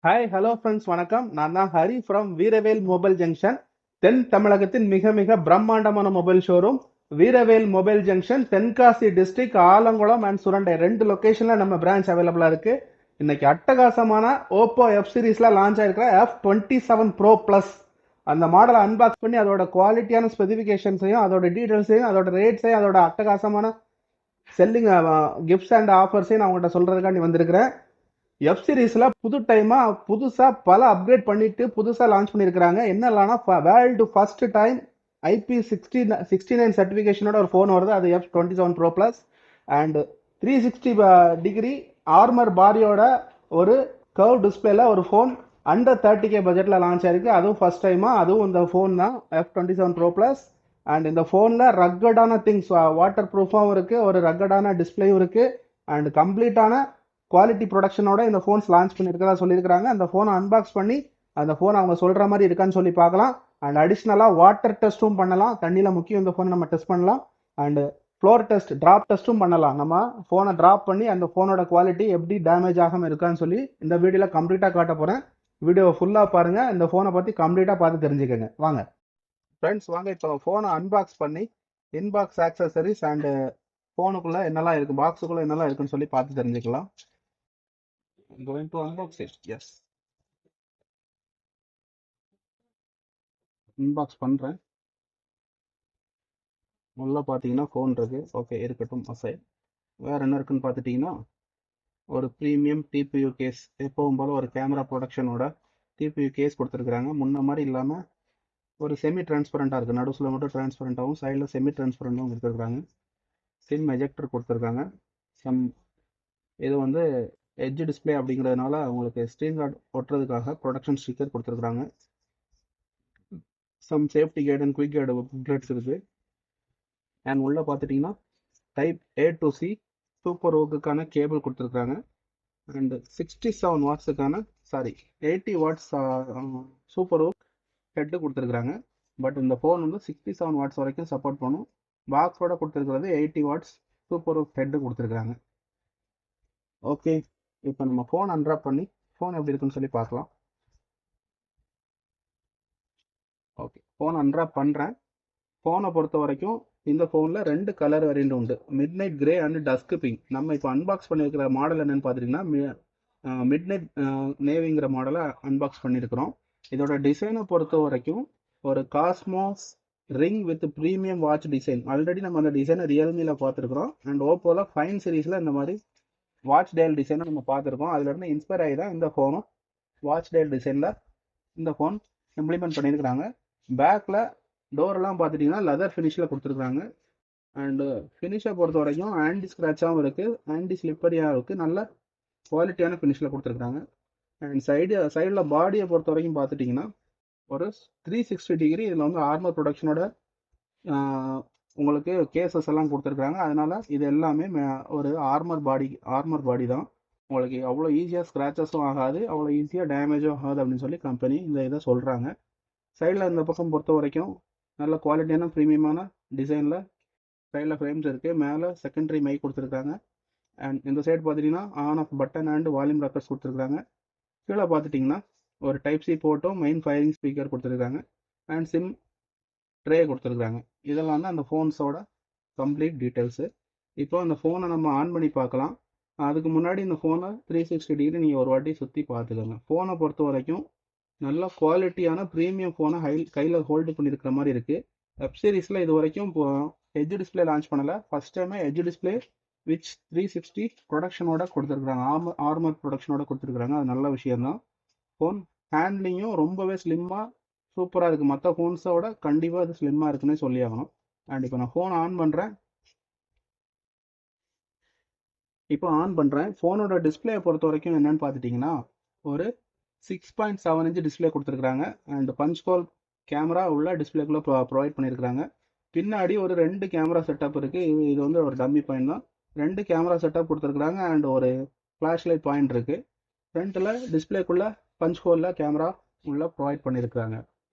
Hi hello friends வணக்கம். நான் தான் Hari from Veeravel mobile junction. தென் தமிழகத்தின் மிக மிக பிரம்மாண்டமான mobile showroom Veeravel mobile junction, Tenkasi district, Alangulam and Surandai 2 லொகேஷன்ல நம்ம பிரான்ச் அவைலபிளா இருக்கு. இன்னைக்கு அட்டகாசமான ஓப்போ எஃப் சீரீஸ்ல லான்ச் ஆயிருக்கிற F27 Pro Plus அந்த மாடலை அன்பாக்ஸ் பண்ணி அதோட குவாலிட்டியான ஸ்பெசிஃபிகேஷன்ஸையும் அதோட டீடைல்ஸையும் அதோட ரேட்ஸையும் அதோட அட்டகாசமான செல்லிங் கிஃப்ட்ஸ் அண்ட் ஆஃபர்ஸையும் நான் உங்கள்கிட்ட சொல்றதுக்காண்டி வந்திருக்கிறேன். எஃப் சீரிஸ்ல புதுசா பல அப்கிரேட் பண்ணிட்டு புதுசா லான்ச் பண்ணிருக்காங்க. என்னன்னா வேர்ல்டு ஃபர்ஸ்ட் டைம் IP69 சர்டிபிகேஷனோட ஒரு ஃபோன் வருது. அது F27 Pro Plus and 360 degree armour பாடியோட ஒரு கர்வ் டிஸ்பிளேல ஒரு ஃபோன் அண்டர் 30K பட்ஜெட்ல லான்ச் ஆயிருக்கு. அதுவும் ஃபர்ஸ்ட் டைமா, அதுவும் இந்த ஃபோன் தான் F27 Pro Plus. அண்ட் இந்த ஃபோன்ல ரக்கடான திங்ஸ், வாட்டர் ப்ரூஃபாகவும் இருக்கு, ஒரு ரக்கடான டிஸ்பிளேயும் இருக்கு, அண்ட் கம்ப்ளீட்டான குவாலிட்டி ப்ரொடக்ஷனோட இந்த ஃபோன்ஸ் லான்ச் பண்ணியிருக்கதா சொல்லியிருக்காங்க. அந்த ஃபோனை அன்பாக்ஸ் பண்ணி அந்த ஃபோன் அவங்க சொல்ற மாதிரி இருக்கான்னு சொல்லி பார்க்கலாம். அண்ட் அடிஷ்னலாக வாட்டர் டெஸ்ட்டும் பண்ணலாம். தண்ணியில் முக்கியம் இந்த ஃபோனை நம்ம டெஸ்ட் பண்ணலாம். அண்ட் ஃப்ளோர் டெஸ்ட், டிராப் டெஸ்ட்டும் பண்ணலாம். நம்ம ஃபோனை டிராப் பண்ணி அந்த ஃபோனோட குவாலிட்டி எப்படி டேமேஜ் ஆகாமல் இருக்கான்னு சொல்லி இந்த வீடியோவில் கம்ப்ளீட்டாக காட்ட போகிறேன். வீடியோவை ஃபுல்லாக பாருங்கள். இந்த ஃபோனை பற்றி கம்ப்ளீட்டாக பார்த்து தெரிஞ்சுக்கோங்க. வாங்க ஃப்ரெண்ட்ஸ், வாங்க இப்போ ஃபோனை அன்பாக்ஸ் பண்ணி இன்பாக்ஸ் ஆக்சசரிஸ் அண்ட் ஃபோனுக்குள்ளே என்னெல்லாம் இருக்குது, பாக்ஸுக்குள்ளே என்னெல்லாம் இருக்குன்னு சொல்லி பார்த்து தெரிஞ்சுக்கலாம். I'm going to unbox it. Yes. Unbox பண்ணுறேன். உள்ள பார்த்தீங்கன்னா ஃபோன் இருக்கு. ஓகே, இருக்கட்டும் அசை. வேறு என்ன இருக்குன்னு பார்த்துட்டிங்கன்னா ஒரு ப்ரீமியம் டிபியூ கேஸ், எப்பவும் போல் ஒரு கேமரா ப்ரொடக்ஷனோட டிபியூ கேஸ் கொடுத்துருக்குறாங்க. முன்ன மாதிரி இல்லாமல் ஒரு செமி டிரான்ஸ்பரண்ட்டாக இருக்குது. நடுவில் மட்டும் டிரான்ஸ்பரண்ட்டாகவும் சைடில் செமி டிரான்ஸ்பரண்ட்டாகவும் கொடுத்துருக்குறாங்க. சிம் எஜெக்டர் கொடுத்துருக்காங்க. இது வந்து எட்ஜ் டிஸ்பிளே அப்படிங்கிறதுனால உங்களுக்கு ஸ்க்ரீன் கார்டு ஒட்டுறதுக்காக ப்ரொடக்ஷன் ஸ்டிக்கர் கொடுத்துருக்குறாங்க. Some safety guide and quick guide booklets இருக்குது. அண்ட் உள்ளே பார்த்துட்டிங்கன்னா type A to C super ஓக்குக்கான கேபிள் கொடுத்துருக்காங்க. அண்ட் 67 வாட்ஸுக்கான 80 வாட்ஸ் சூப்பர் ஓக் ஹெட்டு கொடுத்துருக்குறாங்க. பட் இந்த ஃபோன் வந்து 67 வாட்ஸ் வரைக்கும் சப்போர்ட் பண்ணும். பாக்ஸோட கொடுத்துருக்கிறது 80 வாட்ஸ் சூப்பர் ஓக் ஹெட்டு கொடுத்துருக்காங்க. ஓகே, இப்போ நம்ம ஃபோன் அன்ராப் பண்ணி ஃபோன் எப்படி இருக்குன்னு சொல்லி பார்க்கலாம். ஓகே, ஃபோன் அன்ராப் பண்ணுறேன். ஃபோனை பொறுத்த வரைக்கும் இந்த ஃபோனில் 2 கலர் வேரியண்ட் உண்டு, midnight grey and dusk pink. நம்ம இப்போ அன்பாக்ஸ் பண்ணியிருக்கிற மாடல் என்னென்னு பார்த்துட்டிங்கன்னா மிட் நைட் நேவிங்கிற மாடலை அன்பாக்ஸ் பண்ணியிருக்கிறோம். இதோட டிசைனை பொறுத்த வரைக்கும் ஒரு Cosmos ring with premium watch design. Already நம்ம அந்த டிசைனை ரியல்மியில் பார்த்துருக்குறோம். அண்ட் ஓப்போவில் ஃபைன் சீரீஸில் இந்த மாதிரி வாட்ச் டயல் டிசைனை நம்ம பார்த்துருக்கோம். அதுலேருந்து இன்ஸ்பயர் ஆகி தான் இந்த ஃபோனும் வாட்ச் டயல் டிசைனில் இந்த ஃபோன் இம்ப்ளிமெண்ட் பண்ணியிருக்கிறாங்க. பேக்கில் டோரெல்லாம் பார்த்துட்டிங்கன்னா லெதர் ஃபினிஷில் கொடுத்துருக்குறாங்க. அண்டு ஃபினிஷை பொறுத்த வரைக்கும் ஆன்டி ஸ்க்ராட்சாகவும் இருக்குது, ஆன்டி ஸ்லிப்பரியாக இருக்குது, நல்ல குவாலிட்டியான ஃபினிஷில் கொடுத்துருக்குறாங்க. அண்ட் சைடில் பாடியை பொறுத்த வரைக்கும் பார்த்துட்டிங்கன்னா ஒரு 360 டிகிரி இதில் வந்து ஆர்மர் ப்ரொடக்ஷனோட உங்களுக்கு கேசஸ் எல்லாம் கொடுத்துருக்குறாங்க. அதனால் இது எல்லாமே ஒரு ஆர்மர் பாடி தான். உங்களுக்கு அவ்வளோ ஈஸியாக ஸ்க்ராச்சஸும் ஆகாது, அவ்வளோ ஈஸியாக டேமேஜும் ஆகாது அப்படின்னு சொல்லி கம்பெனி இந்த இதை சொல்கிறாங்க. சைடில் இந்த பக்கம் பொறுத்த வரைக்கும் நல்ல குவாலிட்டியான ப்ரீமியமான டிசைனில் சைடில் ஃப்ரேம்ஸ் இருக்குது. மேலே செகண்டரி மைக் கொடுத்துருக்காங்க. அண்ட் இந்த சைடு பார்த்துட்டிங்கன்னா on off button and volume rockers கொடுத்துருக்காங்க. கீழே பார்த்துட்டிங்கன்னா ஒரு டைப் சி போர்ட்டும் மெயின் ஃபயரிங் ஸ்பீக்கர் கொடுத்துருக்காங்க. அண்ட் சிம் ட்ரே கொடுத்துருக்காங்க. இதெல்லாம் தான் அந்த ஃபோன்ஸோட கம்ப்ளீட் டீட்டெயில்ஸு. இப்போ அந்த ஃபோனை நம்ம ஆன் பண்ணி பார்க்கலாம். அதுக்கு முன்னாடி இந்த ஃபோனை 360 டிகிரி நீங்கள் ஒரு வாட்டி சுற்றி பார்த்துக்கோங்க. ஃபோனை பொறுத்த வரைக்கும் நல்ல குவாலிட்டியான ப்ரீமியம் ஃபோனை கையில் ஹோல்டு பண்ணியிருக்கிற மாதிரி இருக்குது. வெப் சீரிஸில் இது வரைக்கும் எட்ஜ் டிஸ்பிளே லான்ச் பண்ணலை. ஃபஸ்ட் டைமே எட்ஜ் டிஸ்பிளே விச் 360 ப்ரொடக்ஷனோட கொடுத்துருக்குறாங்க, ஆர்மர் ப்ரொடக்ஷனோட கொடுத்துருக்குறாங்க. அது நல்ல விஷயம்தான். ஃபோன் ஹேண்ட்லிங்கும் ரொம்பவே ஸ்லிம்மாக சூப்பராக இருக்குது. மற்ற ஃபோன்ஸோட கண்டிப்பாக அது ஸ்லிம்மாக இருக்குன்னே சொல்லி ஆகணும். அண்ட் இப்போ நான் ஃபோன் ஆன் பண்ணுறேன். ஃபோனோட டிஸ்பிளேயை பொறுத்த வரைக்கும் என்னென்னு பார்த்துட்டிங்கன்னா ஒரு 6.7 இன்ச் டிஸ்பிளே கொடுத்துருக்குறாங்க. அண்ட் பஞ்ச் ஹோல் கேமரா உள்ள டிஸ்பிளேக்குள்ளே ப்ரொவைட் பண்ணியிருக்கிறாங்க. பின்னாடி ஒரு 2 கேமரா செட்டப் இருக்குது. இது வந்து ஒரு டம்மி பாயிண்ட் தான். 2 கேமரா செட்டப் கொடுத்துருக்குறாங்க. அண்ட் ஒரு ஃப்ளாஷ் லைட் பாயிண்ட் இருக்குது. ஃப்ரண்ட்டில் டிஸ்பிளேக்குள்ளே பஞ்ச் ஹோலில் கேமரா உள்ள ப்ரொவைட் பண்ணியிருக்கிறாங்க.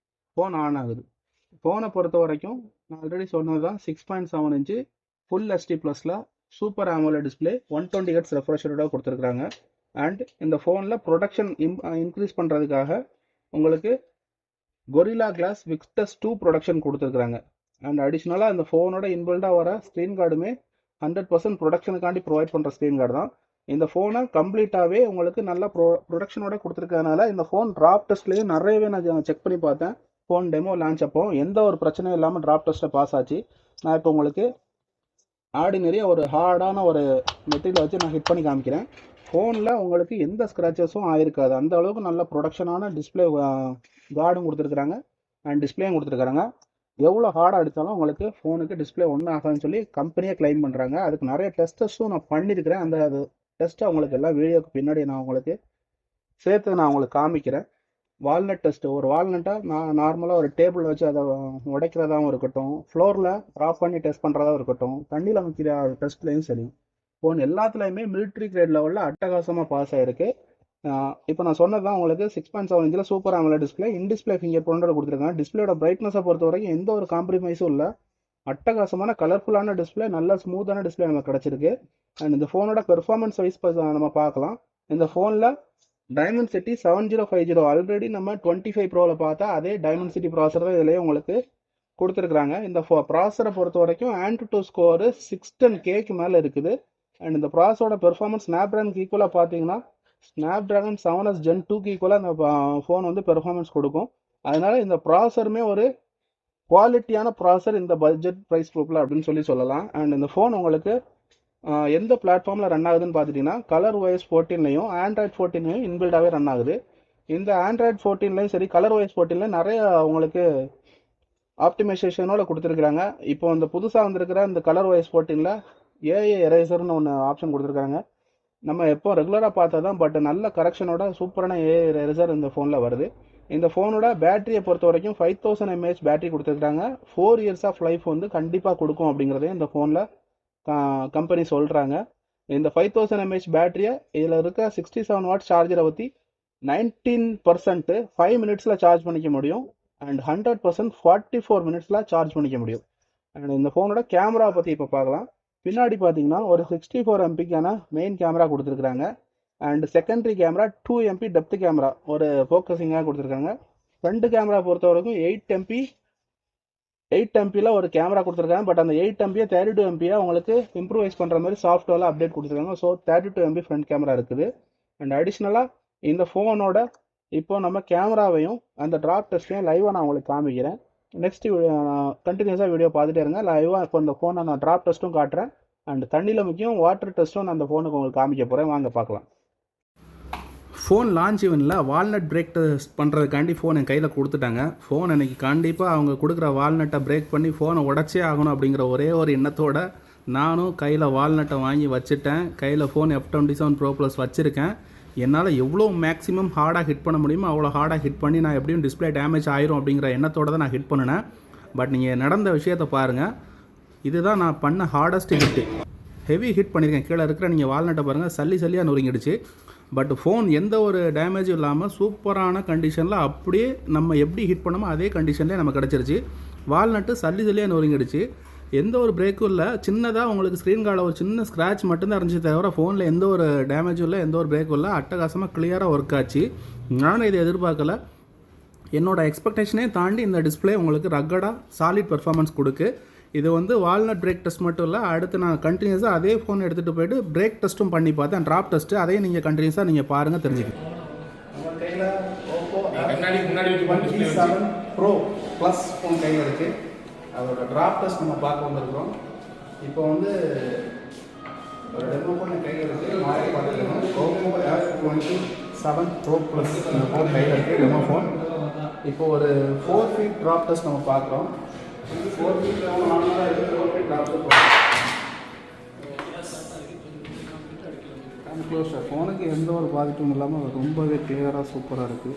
ஃபோன் ஆன் ஆகுது. ஃபோனை பொறுத்த வரைக்கும் நான் ஆல்ரெடி சொன்னது தான், 6.7 இன்ச்சு ஃபுல் HD ப்ளஸில் சூப்பர் AMOLED டிஸ்பிளே 120 Hz ரெஃப்ரெஷரோட கொடுத்துருக்குறாங்க. அண்ட் இந்த ஃபோனில் ப்ரொடக்ஷன் இன்க்ரீஸ் பண்ணுறதுக்காக உங்களுக்கு கொரில்லா கிளாஸ் விக்டஸ் 2 ப்ரொடக்ஷன் கொடுத்துருக்குறாங்க. அண்ட் அடிஷ்னலாக இந்த ஃபோனோட இன்பில்டாக வர ஸ்க்ரீன் கார்டுமே 100% ப்ரொடக்ஷனுக்காண்டி ப்ரொவைட் பண்ணுற ஸ்க்ரீன் கார்டு தான். இந்த ஃபோனை கம்ப்ளீட்டாகவே உங்களுக்கு நல்ல ப்ரொடக்ஷனோட கொடுத்துருக்கறனால இந்த ஃபோன் ட்ராப் டெஸ்ட்லேயும் நிறையவே நான் செக் பண்ணி பார்த்தேன். ஃபோன் டெமோ லான்ச் அப்போ எந்த ஒரு பிரச்சனையும் இல்லாமல் ட்ராப் டெஸ்ட்டை பாஸ் ஆச்சு. நான் இப்போ உங்களுக்கு ஆர்டினரியாக ஒரு ஹார்டான ஒரு மெட்டீரியல் வச்சு நான் ஹிட் பண்ணி காமிக்கிறேன். ஃபோனில் உங்களுக்கு எந்த ஸ்க்ராச்சஸும் ஆயிருக்காது. அந்த அளவுக்கு நல்ல ப்ரொடக்ஷனான டிஸ்பிளே கார்டும் கொடுத்துருக்குறாங்க அண்ட் டிஸ்பிளேயும் கொடுத்துருக்காங்க. எவ்வளோ ஹார்டாக அடித்தாலும் உங்களுக்கு ஃபோனுக்கு டிஸ்பிளே ஒன்றும் ஆகாதுன்னு சொல்லி கம்பெனியே கிளைம் பண்ணுறாங்க. அதுக்கு நிறைய டெஸ்டஸும் நான் பண்ணியிருக்கிறேன். அந்த டெஸ்ட்டை உங்களுக்கு எல்லாம் வீடியோக்கு பின்னாடி நான் உங்களுக்கு சேர்த்து நான் உங்களுக்கு காமிக்கிறேன். வால்நட் டெஸ்ட்டு, ஒரு வால்நட்டாக நான் நார்மலாக ஒரு டேபிள் வச்சு அதை உடைக்கிறதாகவும் இருக்கட்டும், ஃப்ளோரில் ட்ராப் பண்ணி டெஸ்ட் பண்ணுறதாகவும் இருக்கட்டும், தண்ணியில் அமைக்கிற டெஸ்ட்லேயும் சரி, ஃபோன் எல்லாத்துலேயுமே மிலிட்ரி கிரேட் லெவலில் அட்டகாசமாக பாஸ் ஆகிருக்கு. இப்போ நான் சொன்னது தான் உங்களுக்கு 6.7 இன்ச்சில் super AMOLED display, in display finger பிரிண்டோட கொடுத்துருக்காங்க. டிஸ்பிளேயோட பிரைட்னஸை பொறுத்த வரைக்கும் எந்த ஒரு காம்ப்ரமைஸும் இல்லை. அட்டகாசமான கலர்ஃபுல்லான டிஸ்பிளே, நல்ல ஸ்மூத்தான டிஸ்பிளே நமக்கு கிடச்சிருக்கு. அண்ட் இந்த ஃபோனோட பெர்ஃபார்மன்ஸ் வைஸ் நம்ம பார்க்கலாம். இந்த ஃபோனில் டைமென்சிட்டி 7050 ஆல்ரெடி நம்ம 25 ப்ரோவில் பார்த்தா அதே டைமென்சிட்டி ப்ராசர் தான் இதுலேயே உங்களுக்கு கொடுத்துருக்குறாங்க. இந்த ப்ராசரை பொறுத்த வரைக்கும் AnTuTu ஸ்கோரு 610Kக்கு மேலே இருக்குது. அண்ட் இந்த ப்ராசரோட பெர்ஃபார்மன்ஸ் ஸ்னாப்ட்ராகனுக்கு ஈக்குவலாக பார்த்தீங்கன்னா ஸ்னாப்ட்ராகன் 7S Gen 2க்கு ஈக்குவலாக இந்த ஃபோன் வந்து பெர்ஃபார்மன்ஸ் கொடுக்கும். அதனால இந்த ப்ராசருமே ஒரு குவாலிட்டியான ப்ராசர் இந்த பட்ஜெட் ப்ரைஸ் குரூப்பில் அப்படின்னு சொல்லலாம். அண்ட் இந்த ஃபோன் உங்களுக்கு எந்த பிளாட்ஃபார்மில் ரன் ஆகுதுன்னு பார்த்துட்டிங்கன்னா ColorOS 14லையும் Android 14லையும் இன்பில்டாகவே ரன் ஆகுது. இந்த Android 14லையும் சரி ColorOS 14லையும் நிறைய உங்களுக்கு ஆப்டிமைசேஷனோட கொடுத்துருக்குறாங்க. இப்போ இந்த புதுசாக வந்திருக்கிற இந்த ColorOS 14ல் AI எரேசர்னு ஒன்று ஆப்ஷன் கொடுத்துருக்காங்க. நம்ம எப்போ ரெகுலராக பார்த்தா தான், பட் நல்ல கரெக்ஷனோட சூப்பரான AI எரேசர் இந்த ஃபோனில் வருது. இந்த ஃபோனோட பேட்டரியை பொறுத்த வரைக்கும் 5000 mAh பேட்டரி கொடுத்துருக்காங்க. 4 years ஆஃப் லைஃப் வந்து கண்டிப்பாக கொடுக்கும் அப்படிங்கிறதையும் இந்த ஃபோனில் கம்பெனி சொல்கிறாங்க. இந்த 5000 mAh பேட்டரியை இதில் இருக்க 67 வாட் சார்ஜரை பற்றி 19% 5 மினிட்ஸில் சார்ஜ் பண்ணிக்க முடியும். அண்ட் 100% 44 மினிட்ஸில் சார்ஜ் பண்ணிக்க முடியும். அண்ட் இந்த ஃபோனோட கேமரா பற்றி இப்போ பார்க்கலாம். பின்னாடி பார்த்தீங்கன்னா ஒரு 64 MPக்கான மெயின் கேமரா கொடுத்துருக்குறாங்க. And secondary camera 2 MP depth camera ஒரு ஃபோக்கஸிங்காக கொடுத்துருக்காங்க. ஃப்ரண்ட் கேமரா பொறுத்த வரைக்கும் 8 MPயில் ஒரு கேமரா கொடுத்துருக்காங்க. பட் அந்த 8 MPயை 32 MPயாக உங்களுக்கு இம்ப்ரூவைஸ் பண்ணுற மாதிரி சாஃப்ட்வேரில் அப்டேட் கொடுத்துருக்காங்க. ஸோ 32 MP ஃப்ரண்ட் கேமரா இருக்குது. அண்ட் அடிஷ்னலாக இந்த ஃபோனோட இப்போ நம்ம கேமராவையும் அந்த ட்ராப் டெஸ்ட்டையும் லைவாக நான் உங்களுக்கு காமிக்கிறேன். நெக்ஸ்ட் கண்டினியூஸாக வீடியோ பார்த்துட்டே இருங்க. லைவாக இப்போ இந்த ஃபோனை நான் ட்ராப் டெஸ்ட்டும் காட்டுறேன். அண்ட் தண்ணியில் முக்கியம் வாட்டர் டெஸ்ட்டும் நான் அந்த ஃபோனுக்கு உங்களுக்கு காமிக்க போகிறேன். வாங்க பார்க்கலாம். ஃபோன் லான்ச் ஈவெண்ட்டில் வால்நட் பிரேக் டெஸ்ட் பண்ணுறதுக்காண்டி ஃபோன் என் கையில் கொடுத்துட்டாங்க. ஃபோன் அன்றைக்கி கண்டிப்பாக அவங்க கொடுக்குற வால்நட்டை பிரேக் பண்ணி ஃபோனை உடச்சே ஆகணும் அப்படிங்கிற ஒரே ஒரு எண்ணத்தோடு நானும் கையில் வால்நட்டை வாங்கி வச்சுட்டேன். கையில் ஃபோன் F27 Pro Plus வச்சுருக்கேன். என்னால் எவ்வளோ மேக்ஸிமம் ஹார்டாக ஹிட் பண்ண முடியுமோ அவ்வளோ ஹார்டாக ஹிட் பண்ணி நான் எப்படியும் டிஸ்பிளே டேமேஜ் ஆயிரும் அப்படிங்கிற எண்ணத்தோடு தான் நான் ஹிட் பண்ணினேன். பட் நீங்கள் நடந்த விஷயத்தை பாருங்கள். இதுதான் நான் பண்ண ஹார்டஸ்ட் ஹிட்டு. ஹெவி ஹிட் பண்ணியிருக்கேன். கீழே இருக்கிற நீங்கள் வால்நட்டை பாருங்கள், சல்லியாக நொறுங்கிடுச்சு. பட் ஃபோன் எந்த ஒரு டேமேஜும் இல்லாமல் சூப்பரான கண்டிஷனில் அப்படியே நம்ம எப்படி ஹிட் பண்ணோமோ அதே கண்டிஷன்லேயே நம்ம கிடச்சிருச்சு. வால்நட்டு சல்லியாக நொறுங்கிடுச்சு. எந்த ஒரு பிரேக்கும் இல்லை. சின்னதாக உங்களுக்கு ஸ்க்ரீன் கார்டில் ஒரு சின்ன ஸ்க்ராட்ச் மட்டும்தான் இருந்துச்சு தவிர ஃபோனில் எந்த ஒரு டேமேஜும் இல்லை, எந்த ஒரு பிரேக்கும் இல்லை. அட்டகாசமாக கிளியராக ஒர்க் ஆச்சு. நானும் இதை எதிர்பார்க்கல. என்னோடய எக்ஸ்பெக்டேஷனே தாண்டி இந்த டிஸ்பிளே உங்களுக்கு ரக்கடாக சாலிட் பெர்ஃபார்மன்ஸ் கொடுக்கு. இது வந்து வால்நட் பிரேக் டெஸ்ட் மட்டும் இல்லை, அடுத்து நான் கண்டினியூஸாக அதே ஃபோன் எடுத்துகிட்டு போய்ட்டு பிரேக் டெஸ்ட்டும் பண்ணி பார்த்தேன், ட்ராப் டெஸ்ட்டு. அதையும் நீங்கள் கண்டினியூஸாக நீங்கள் பாருங்கள், தெரிஞ்சுக்கணும். F27 Pro Plus ஃபோன் கையில் இருக்குது. அதோட ட்ராப் டெஸ்ட் நம்ம பார்க்க வந்திருக்கோம். இப்போ வந்து ஒரு டெமோ ஃபோன் கையில் இருக்குது. மாதிரி பார்த்துருக்கோம். Oppo F27 Pro Plus இந்த ஃபோன் கையில் இருக்குது, டெமோ ஃபோன். இப்போ ஒரு 4 feet ட்ராப் டெஸ்ட் நம்ம பார்க்குறோம். 4 feet நார்மலாக இருக்குது. 4 feet ட்ராப் டெஸ்ட் ஃபோனுக்கு எந்த ஒரு பாதிப்பும் இல்லாமல் ரொம்பவே கிளியராக சூப்பராக இருக்குது.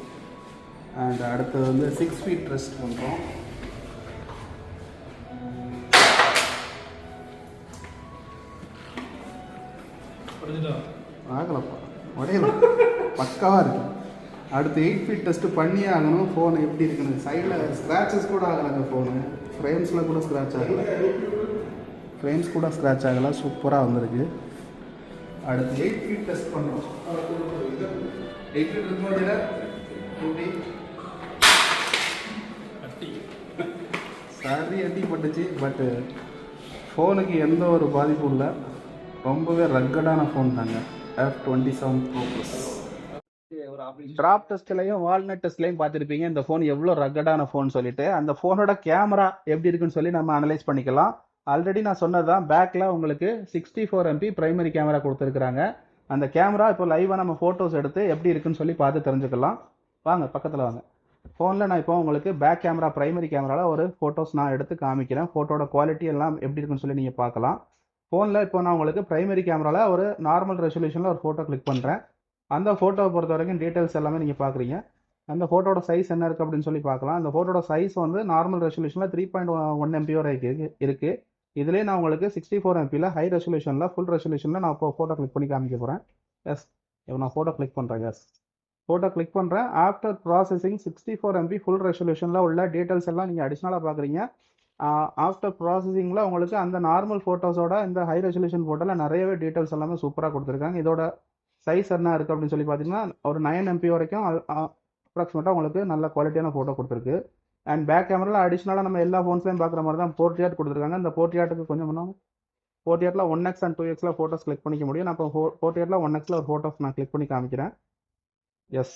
அண்ட் அடுத்தது வந்து 6 feet டெஸ்ட் பண்ணுறோம். ஆகலப்பா, உடையல, பக்காவாக இருக்குது. அடுத்து 8 feet டெஸ்ட்டு பண்ணியே ஆகணும். ஃபோன் எப்படி இருக்குன்னு சைடில் ஸ்க்ராச்சஸ் கூட ஆகலைங்க. ஃபோனு ஃப்ரேம்ஸில் கூட ஸ்க்ராட்ச் ஆகலை. ஃப்ரேம்ஸ் கூட ஸ்க்ராட்ச் ஆகலை. சூப்பராக வந்திருக்கு. அடுத்து 8 ஃபீட் டெஸ்ட் பண்ணோம். 8 ஃபீட் இருக்கும்போது சரி அடி பட்டுச்சு. பட்டு ஃபோனுக்கு எந்த ஒரு பாதிப்பும் இல்லை. ரொம்பவே ரக்கடான ஃபோன் தாங்க F27 Pro Plus. ட்ராப் டெஸ்ட்லையும் வால்நட் டெஸ்ட்லையும் பார்த்துருப்பீங்க இந்த ஃபோன் எவ்வளோ ரக்கடான ஃபோன் சொல்லிட்டு. அந்த ஃபோனோட கேமரா எப்படி இருக்குன்னு சொல்லி நம்ம அனலைஸ் பண்ணிக்கலாம். ஆல்ரெடி நான் சொன்னதான், பேக்கில் உங்களுக்கு 64 MP பிரைமரி கேமரா கொடுத்துருக்குறாங்க. அந்த கேமரா இப்போ லைவாக நம்ம ஃபோட்டோஸ் எடுத்து எப்படி இருக்குன்னு சொல்லி பார்த்து தெரிஞ்சுக்கலாம். வாங்க பக்கத்தில் வாங்க. ஃபோனில் நான் இப்போ உங்களுக்கு பேக் கேமரா பிரைமரி கேமராவில் ஒரு ஃபோட்டோஸ் நான் எடுத்து காமிக்கிறேன். ஃபோட்டோட குவாலிட்டி எல்லாம் எப்படி இருக்குன்னு சொல்லி நீங்கள் பார்க்கலாம். ஃபோனில் இப்போ நான் உங்களுக்கு பிரைமரி கேமராவில் ஒரு நார்மல் ரெசல்யூஷனில் ஒரு ஃபோட்டோ கிளிக் பண்ணுறேன். அந்த ஃபோட்டோவை பொறுத்த வரைக்கும் டீட்டெயில்ஸ் எல்லாமே நீங்கள் பார்க்குறீங்க. அந்த ஃபோட்டோட சைஸ் என்ன இருக்குது அப்படின்னு சொல்லி பார்க்கலாம். அந்த ஃபோட்டோட சைஸ் வந்து நார்மல் ரெசல்யூஷனில் 3.1 MB வரைக்கும் இருக்குது. இதுலேயே நான் உங்களுக்கு 64 MPயில் ஹை ரெசல்யூஷனில் ஃபுல் ரெசல்யூஷனில் நான் இப்போ ஃபோட்டோ கிளிக் பண்ணி காமிக்க போகிறேன். எஸ், இப்போ நான் ஃபோட்டோ கிளிக் பண்ணுறேன். எஸ், ஃபோட்டோ கிளிக் பண்ணுறேன். ஆஃப்டர் ப்ராசஸிங் 64 MB ஃபுல் ரெசல்யூஷனில் உள்ள டீட்டெயில்ஸ் எல்லாம் நீங்கள் அடிஷ்னலாக பார்க்குறீங்க. ஆஃப்டர் ப்ராசஸிங்கில் உங்களுக்கு அந்த நார்மல் ஃபோட்டோஸோட இந்த ஹை ரெசல்யூஷன் ஃபோட்டோவில் நிறையவே டீட்டெயில்ஸ் எல்லாமே சூப்பராக கொடுத்துருக்காங்க. இதோட சைஸ் என்ன இருக்குது அப்படின்னு சொல்லி பார்த்தீங்கன்னா ஒரு 9 MP வரைக்கும் அப்ராக்சிமேட்டாக உங்களுக்கு நல்ல குவாலிட்டியான ஃபோட்டோ கொடுத்துருக்கு. அண்ட் பேக் கேமராவில் அடிஷ்னலாக நம்ம எல்லா ஃபோன்ஸ்லையும் பார்க்குற மாதிரி தான் போர்ட்ரேட் கொடுத்துருக்காங்க. இந்த போர்ட்ரேட்டுக்கு கொஞ்சம் பண்ணோம். போர்ட்ரேட்டில் 1x and 2xல ஃபோட்டோஸ் கிளிக் பண்ணிக்க முடியும். நான் இப்போ போர்ட்ரேட்டில் 1xல ஒரு ஃபோட்டோஸ் நான் கிளிக் பண்ணி காமிக்கிறேன். எஸ்,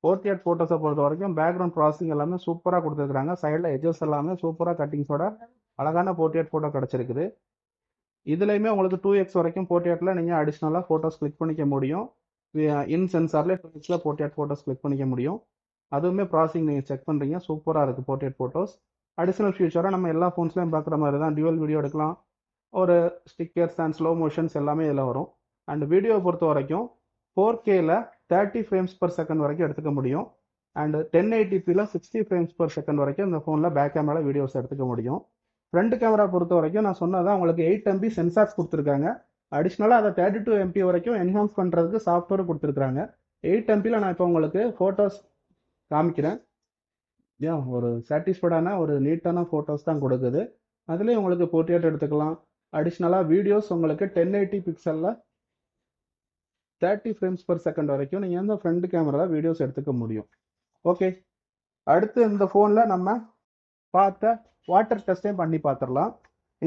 போர்ட்ரேட் ஃபோட்டோஸை பொறுத்த வரைக்கும் பேக்ரவுண்ட் ப்ராசஸிங் எல்லாமே சூப்பராக கொடுத்துருக்காங்க. சைடில் எட்ஜஸ் எல்லாமே சூப்பராக கட்டிங்ஸோட அழகான போர்ட்ரேட் ஃபோட்டோ கிடச்சிருக்குது. இதுலையுமே உங்களுக்கு 2x வரைக்கும் போர்ட்ரேட்டில் நீங்கள் அடிஷ்னலாக ஃபோட்டோஸ் கிளிக் பண்ணிக்க முடியும். இன் சென்சாரில் 2xல போர்ட்ரேட் ஃபோட்டோஸ் கிளிக் பண்ணிக்க முடியும். அதுவுமே ப்ராசஸிங் நீங்கள் செக் பண்ணுறீங்க. சூப்பராக இருக்குது போர்ட்ரேட் ஃபோட்டோஸ். அடிஷ்னல் ஃபியூச்சராக நம்ம எல்லா ஃபோன்ஸ்லையும் பார்க்குற மாதிரி தான் டியூவல் வீடியோ எடுக்கலாம். ஒரு ஸ்டிக்கர்ஸ் அண்ட் ஸ்லோ மோஷன்ஸ் எல்லாமே இதில் வரும். அண்ட் வீடியோ பொறுத்த வரைக்கும் 4Kல 30 frames per second வரைக்கும் எடுத்துக்க முடியும். அண்ட் 1080pல 60 frames per second வரைக்கும் இந்த ஃபோனில் பேக் கேமராவில் வீடியோஸ் எடுத்துக்க முடியும். ஃப்ரண்ட் கேமரா பொறுத்த வரைக்கும் நான் சொன்னதான் உங்களுக்கு 8 MB சென்சார்ஸ் கொடுத்துருக்காங்க. அடிஷ்னலாக அதை 32 MP வரைக்கும் என்ஹான்ஸ் பண்ணுறதுக்கு சாஃப்ட்வேர் கொடுத்துருக்காங்க. 8 MBயில் நான் இப்போ உங்களுக்கு ஃபோட்டோஸ் காமிக்கிறேன். ஏன் ஒரு சாட்டிஸ்ஃபைடான ஒரு நீட்டான ஃபோட்டோஸ் தான் கொடுக்குது. அதுலேயும் உங்களுக்கு போர்ட்ரேட் எடுத்துக்கலாம். அடிஷ்னலாக வீடியோஸ் உங்களுக்கு 1080 பிக்சலில் 30 frames per second வரைக்கும் நீங்கள் இந்த ஃப்ரண்ட் கேமராவில் வீடியோஸ் எடுத்துக்க முடியும். ஓகே, அடுத்து இந்த ஃபோனில் நம்ம பார்த்த வாட்டர் டெஸ்ட்டையும் பண்ணி பார்த்துடலாம்.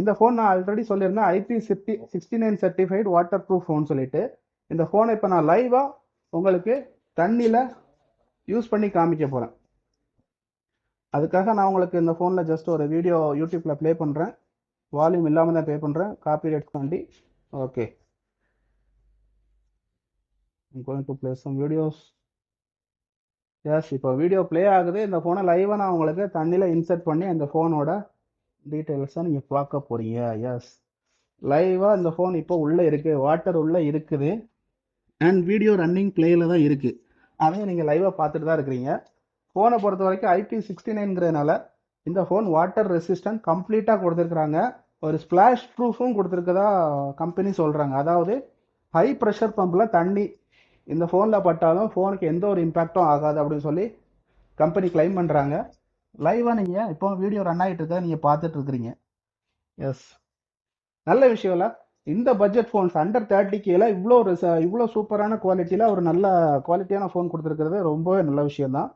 இந்த ஃபோன் நான் ஆல்ரெடி சொல்லியிருந்தேன் IP69 certified water proof phone சொல்லிட்டு. இந்த ஃபோனை இப்போ நான் லைவாக உங்களுக்கு தண்ணியில் யூஸ் பண்ணி காமிக்க போகிறேன். அதுக்காக நான் உங்களுக்கு இந்த ஃபோனில் ஜஸ்ட் ஒரு வீடியோ யூடியூப்பில் ப்ளே பண்ணுறேன். வால்யூம் இல்லாமல் தான் ப்ளே பண்ணுறேன், காப்பிரைட் தாண்டி. Okay, I'm going to play some videos. Yes, இப்போ வீடியோ ப்ளே ஆகுது. இந்த ஃபோனை லைவாக நான் உங்களுக்கு தண்ணியில் இன்சர்ட் பண்ணி அந்த ஃபோனோட டீட்டெயில்ஸை நீங்கள் பார்க்க போகிறீங்க. எஸ், லைவாக இந்த ஃபோன் இப்போ உள்ளே இருக்குது, வாட்டர் உள்ளே இருக்குது. அண்ட் வீடியோ ரன்னிங் பிளேயில் தான் இருக்குது. அதையும் நீங்கள் லைவாக பார்த்துட்டு தான் இருக்கிறீங்க. ஃபோனை பொறுத்த வரைக்கும் IP69ங்கிறதுனால இந்த ஃபோன் வாட்டர் ரெசிஸ்டன்ட் கம்ப்ளீட்டாக கொடுத்துருக்குறாங்க. ஒரு ஸ்பிளாஷ் ப்ரூஃபும் கொடுத்துருக்கதா கம்பெனி சொல்கிறாங்க. அதாவது ஹை ப்ரெஷர் பம்பில் தண்ணி இந்த ஃபோனில் பட்டாலும் ஃபோனுக்கு எந்த ஒரு இம்பேக்டும் ஆகாது அப்படின்னு சொல்லி கம்பெனி கிளைம் பண்ணுறாங்க. லைவாக நீங்கள் இப்போ வீடியோ ரன் ஆகிட்டு இருக்க நீங்கள் பார்த்துட்டு இருக்கிறீங்க. எஸ், நல்ல விஷயம் இல்லை. இந்த பட்ஜெட் ஃபோன்ஸ் அண்டர் 30Kல இவ்வளோ சூப்பரான குவாலிட்டியில் ஒரு நல்ல குவாலிட்டியான ஃபோன் கொடுத்துருக்கிறது ரொம்பவே நல்ல விஷயந்தான்.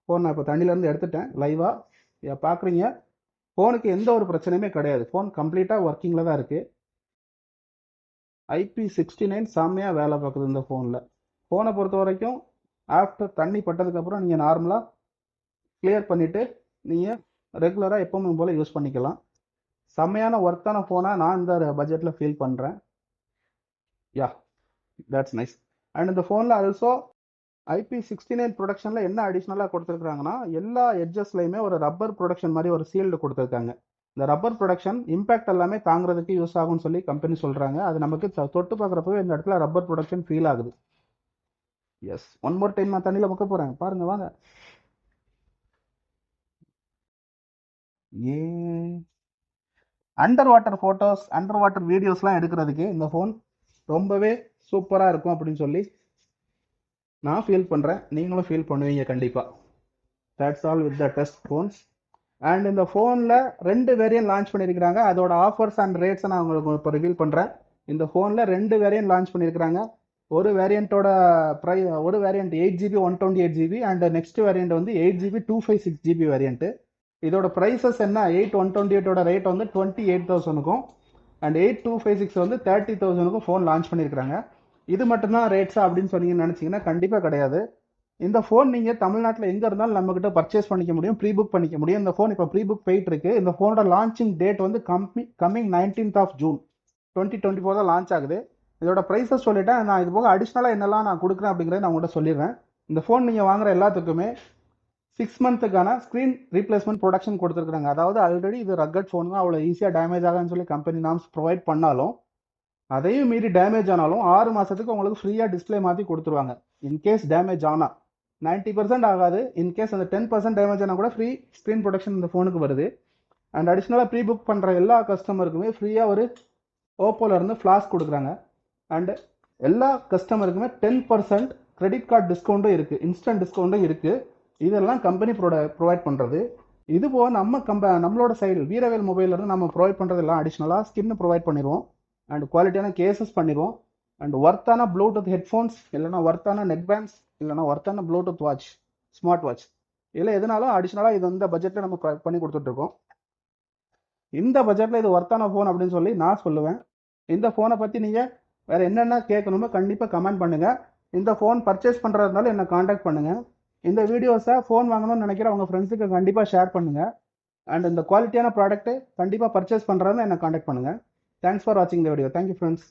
ஃபோன் நான் இப்போ தண்ணியிலேருந்து எடுத்துட்டேன். லைவாக பார்க்குறீங்க. ஃபோனுக்கு எந்த ஒரு பிரச்சனையுமே கிடையாது. ஃபோன் கம்ப்ளீட்டாக ஒர்க்கிங்கில் தான் இருக்குது. IP69 செம்மையாக வேலை பார்க்குது இந்த ஃபோனில். ஃபோனை பொறுத்த வரைக்கும் ஆஃப்டர் தண்ணி பட்டதுக்கப்புறம் நீங்கள் நார்மலாக கிளியர் பண்ணிவிட்டு நீங்கள் ரெகுலராக எப்போவுமே போல் யூஸ் பண்ணிக்கலாம். செம்மையான ஒர்த்தான ஃபோனாக நான் இந்த பட்ஜெட்டில் ஃபீல் பண்ணுறேன். யா, தட்ஸ் நைஸ். அண்ட் இந்த ஃபோனில் ஆல்சோ IP69 ப்ரொடக்ஷனில் என்ன அடிஷ்னலாக கொடுத்துருக்குறாங்கன்னா எல்லா எட்ஜஸ்லையுமே ஒரு ரப்பர் ப்ரொடக்ஷன் மாதிரி ஒரு சீல்டு கொடுத்துருக்காங்க. இந்த ரப்பர் ப்ரொடக்ஷன் இம்பேக்ட் எல்லாமே தாங்கிறதுக்கு யூஸ் ஆகும்னு சொல்லி கம்பெனி சொல்கிறாங்க. அது நமக்கு தொட்டு பார்க்குறப்பவே இந்த இடத்துல ரப்பர் ப்ரொடக்ஷன் ஃபீல் ஆகுது. எஸ், ஒன் மோர் டைம் நான் தண்ணியில் முக்க போகிறேன். பாருங்கள், வாங்க. Under water photos, under water வீடியோஸ்லாம் எடுக்கிறதுக்கு இந்த ஃபோன் ரொம்பவே சூப்பராக இருக்கும் அப்படின்னு சொல்லி நான் ஃபீல் பண்ணுறேன். நீங்களும் ஃபீல் பண்ணுவீங்க கண்டிப்பாக. That's all with the test phones. And இந்த ஃபோனில் 2 வேரியன்ட் லான்ச் பண்ணியிருக்கிறாங்க. அதோட ஆஃபர்ஸ் அண்ட் ரேட்ஸை நான் உங்களுக்கு இப்போ ரிவீல் பண்ணுறேன். இந்த ஃபோனில் 2 வேரியன்ட் லான்ச் பண்ணியிருக்கிறாங்க. ஒரு வேரியண்ட்டோட ஒரு variant 8GB 128GB and next variant வந்து 8GB 256GB வேரியண்ட்டு. இதோட ப்ரைஸஸ் என்ன, 128ஓட ரேட் வந்து 28,000க்கும் அண்ட் 8256 வந்து 30,000க்கும் ஃபோன் லான்ச் பண்ணியிருக்கிறாங்க. இது மட்டும்தான் ரேட்ஸா அப்படின்னு சொன்னீங்கன்னு நினச்சிங்கன்னா கண்டிப்பாக கிடையாது. இந்த ஃபோன் நீங்கள் தமிழ்நாட்டில் எங்கே இருந்தாலும் நம்மக்கிட்ட பர்ச்சேஸ் பண்ணிக்க முடியும், ப்ரீ புக் பண்ணிக்க முடியும். இந்த ஃபோன் இப்போ ப்ரீ புக் போயிட்டு இருக்கு. இந்த ஃபோனோட லான்ச்சிங் டேட் வந்து கம்மிங் 19th June 2024 தான் லான்ச் ஆகுது. இதோட ப்ரைஸஸ் சொல்லிட்டேன். நான் இது போக அடிஷ்னலாக என்னெல்லாம் நான் கொடுக்குறேன் அப்படிங்கிறத நான் உங்கள்கிட்ட சொல்லிடுறேன். இந்த ஃபோன் நீங்கள் வாங்குற எல்லாத்துக்குமே 6 மந்த்துக்கான ஸ்க்ரீன் ரீப்ளேஸ்மெண்ட் ப்ரொடக்ஷன் கொடுத்துருக்காங்க. அதாவது ஆல்ரெடி இது ரக்கட் ஃபோன் தான், அவ்வளோ ஈஸியாக டேமேஜ் ஆகான்னு சொல்லி கம்பெனி நாம்ஸ் ப்ரொவைட் பண்ணாலும் அதையும் மீறி டேமேஜ் ஆனாலும் 6 மாதத்துக்கு உங்களுக்கு ஃப்ரீயாக டிஸ்பிளே மாற்றி கொடுத்துருவாங்க. இன்கேஸ் டேமேஜ் ஆனால் 90% ஆகாது. இன்கேஸ் அந்த 10% டேமேஜ் ஆனால் கூட ஃப்ரீ ஸ்க்ரீன் ப்ரொடக்ஷன் இந்த ஃபோனுக்கு வருது. அண்ட் அடிஷ்னலாக ப்ரீ புக் பண்ணுற எல்லா கஸ்டமருக்குமே ஃப்ரீயாக ஒரு ஓப்போலேருந்து ஃப்ளாஸ்க் கொடுக்குறாங்க. அண்டு எல்லா கஸ்டமருக்குமே 10% கிரெடிட் கார்டு டிஸ்கவுண்ட்டும் இருக்குது, இன்ஸ்டன்ட் டிஸ்கவுண்ட்டும் இருக்குது. இதெல்லாம் கம்பெனி ப்ரொவைட் பண்ணுறது. இது போக நம்மளோட சைடு வீரவேல் மொபைல்லேருந்து நம்ம ப்ரொவைட் பண்ணுறதெல்லாம் அடிஷ்னலாக ஸ்கின் ப்ரொவைட் பண்ணிடுவோம் அண்ட் குவாலிட்டியான கேசஸ் பண்ணிடுவோம் அண்ட் ஒர்த்தான ப்ளூடூத் ஹெட்ஃபோன்ஸ், இல்லைனா ஒர்த்தான நெக் பேண்ட்ஸ், இல்லைனா ஒர்த்தான ப்ளூடூத் வாட்ச், ஸ்மார்ட் வாட்ச், இல்லை எதுனாலும் அடிஷ்னலாக இது இந்த பட்ஜெட்டில் நம்ம பண்ணி கொடுத்துட்ருக்கோம். இந்த பட்ஜெட்டில் இது ஒர்த்தான ஃபோன் அப்படின்னு சொல்லி நான் சொல்லுவேன். இந்த ஃபோனை பற்றி நீங்கள் வேறு என்னென்ன கேட்கணுமோ கண்டிப்பாக கமெண்ட் பண்ணுங்கள். இந்த ஃபோன் பர்ச்சேஸ் பண்ணுறதுனால என்னை காண்டாக்ட் பண்ணுங்கள். இந்த வீடியோஸை ஃபோன் வாங்கணும்னு நினைக்கிற உங்கள் ஃப்ரெண்ட்ஸுக்கு கண்டிப்பாக ஷேர் பண்ணுங்கள். அண்ட் இந்த குவாலிட்டியான ப்ராடக்ட்டு கண்டிப்பாக பர்ச்சேஸ் பண்ணுறதுன்னு என்னை காண்டாக்ட் பண்ணுங்கள். தேங்க்ஸ் ஃபார் வாட்சிங் த வீடியோ. Thank you friends.